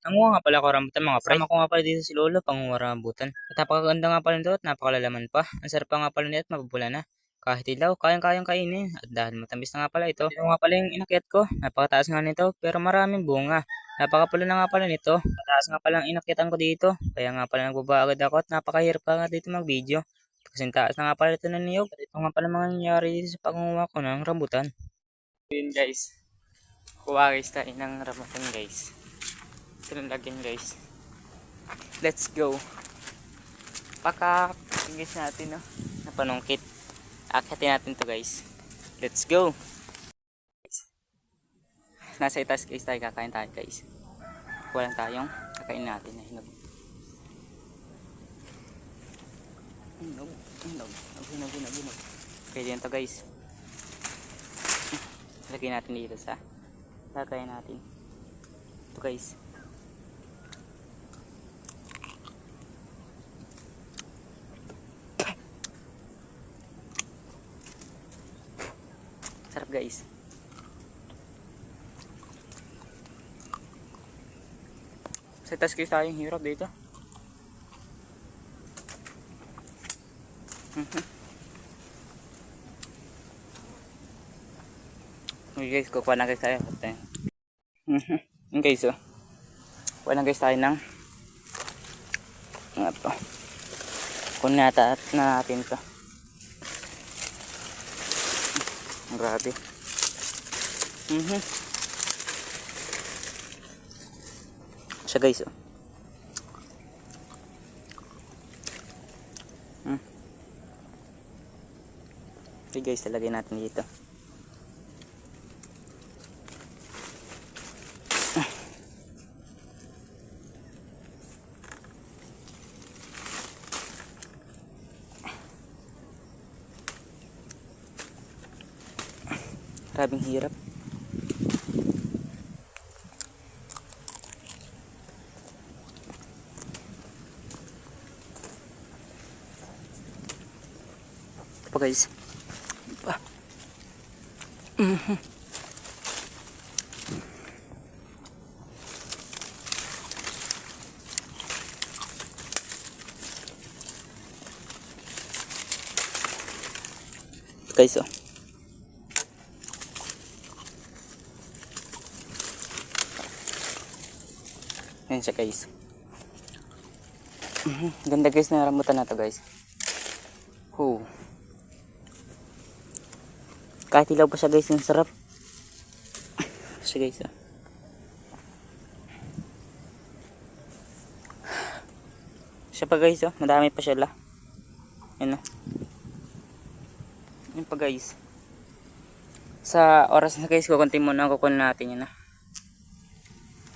Nanguha nga pala ako rambutan mga pre. Sama ko nga pala dito si Lolo pangunguha rambutan. At napakaganda nga pala nito at napakalalaman pa. Ang sarap pa nga pala nito at mapupula na. Kahit ilaw, kayang-kayang kainin. At dahil matamis na nga pala ito. Ito nga pala yung inakyat ko. Napakataas nga nito pero maraming bunga. Napakapula na nga pala nito. Mataas nga pala ang inakyatan ko dito. Kaya nga pala nagbaba agad ako at napakahirap pa nga dito mag-video. Kasi taas na nga pala ito ng niyog. At ito nga pala mga nangyari dito sa pangunguha ko ng rambutan. Yun guys. Kuha guys tayo ng rambutan guys. Ito lang lagyan guys. Let's go. Pakakagis natin no. Napanungkit. Akyatin natin to guys. Let's go. Nasa itas guys tayo, kakain tayo guys. Kuha lang tayong kakain natin na hinog. Hinog. Pwede yan to guys. Lagyan natin dito sa lagay natin. Ito guys. Sarap guys. Sa taas guys tayong hirap dito. Okay guys, kukuha na guys tayo. Yung guys oh. Kuha na guys tayo ng ano to. Kunin natin to. Grabe. Siya guys oh. Okay guys, talagay natin dito. Grabing hirap. Ito pa guys. Guys oh. Ayan siya guys. Ganda guys na rambutan na to guys. Kahit ilaw pa siya guys, yung sarap. Siya guys. Siya pa guys oh, madami pa siya la. Yan oh. Yan pa guys. Sa oras na guys, kukunti muna ang kukunin natin yun ah.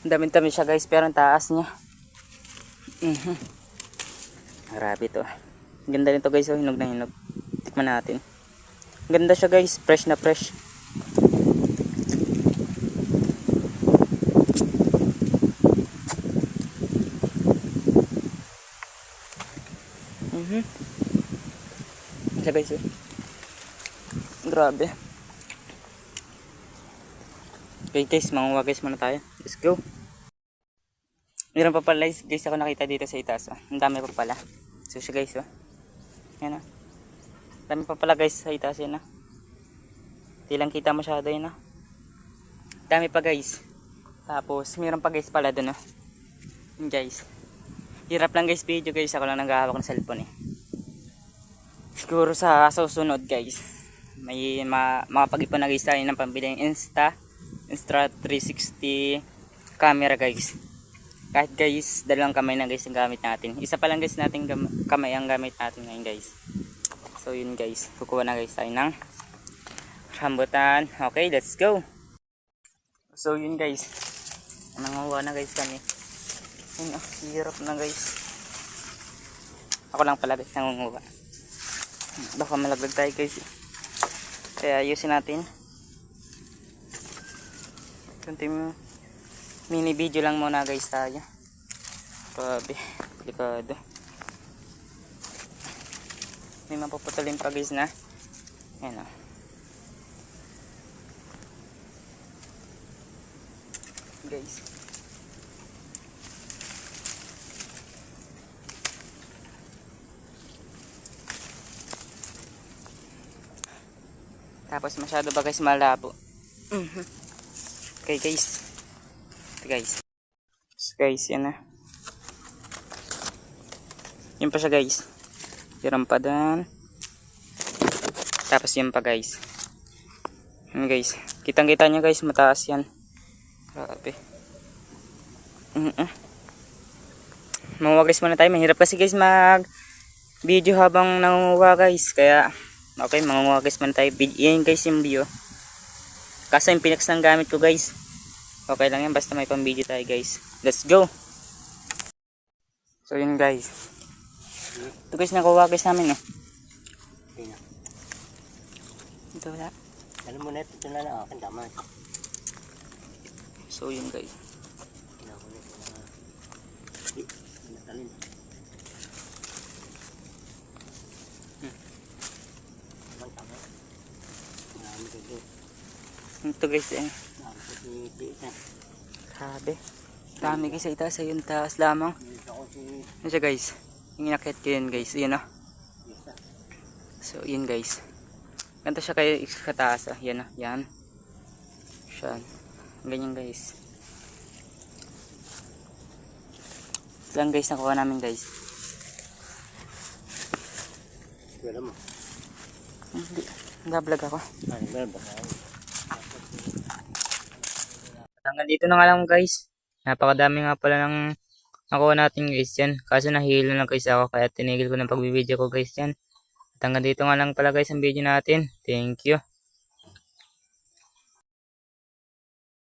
Dami-dami siya guys, pero ang taas niya. Grabe to. Ganda nito guys oh, hinog na hinog. Tikman natin. Ganda siya guys, fresh na fresh. Siya guys oh. Grabe. Okay guys, manguha guys muna tayo. Let's go. Meron pa pala guys ako nakita dito sa itaas. Ang dami pa pala. So siya guys oh. Yan oh. Dami pa pala guys sa itaas yan oh. Di lang kita masyado yun oh. Dami pa guys. Tapos meron pa guys pala dun oh. Yan guys. Hirap lang guys video guys. Ako lang naghahawak ng cellphone eh. Siguro sa susunod guys. May makapag-ipon na guys tayo ng pambiling Insta360 camera guys. Kahit guys, dalawang kamay na guys ang gamit natin. Isa pa lang guys natin kamay ang gamit natin ngayon guys. So yun guys, kukuha na guys tayo ng rambutan. Okay, let's go. So yun guys, nanguha na guys kami. Yun oh, hirap na guys. Ako lang pala guys nangunguha. Baka malaglag tayo guys. Kaya ayusin natin. Continue. Mini video lang muna guys tayo. Grabe, delikado. May mapuputulin pa guys na. Ayan o. Guys. Tapos masyado ba guys malabo. Okay guys. Ito guys. So guys, yan na. Yun pa siya guys. Yan pa dan. Tapos yun pa guys. Yan guys. Kitang kita nyo guys, mataas yan. Grabe. Manguha guys muna tayo. Mahirap kasi guys mag video habang nangunguha guys. Kaya okay, mangunguha guys muna tayo. Yan guys yung view. Kaso yung pinax ng gamit ko guys. Okay lang yan, basta may pang video tayo guys. Let's go! So yun guys. Ito guys, nakuha guys namin, no? Ito wala. Alam mo na, ito na lang akin, tama. So yun guys. Ito guys, grabe. Dami guys sa itaas, ayun taas lamang. Ano siya guys? Yung inakit ko yun guys, yun ah. So yun guys. Ganito siya kayo kataas ah, yan ah, yan. Siyan. Ganyan guys. Ito lang guys nakuha namin guys. Wala mo. Hindi, nag-vlog ako. Hanggang dito na nga lang guys. Napakadami nga pala ng nakuha natin guys yan. Kaso nahihilo lang guys ako kaya tinigil ko ng pagbibideo ko guys yan. At hanggang dito nga lang pala guys ang video natin. Thank you.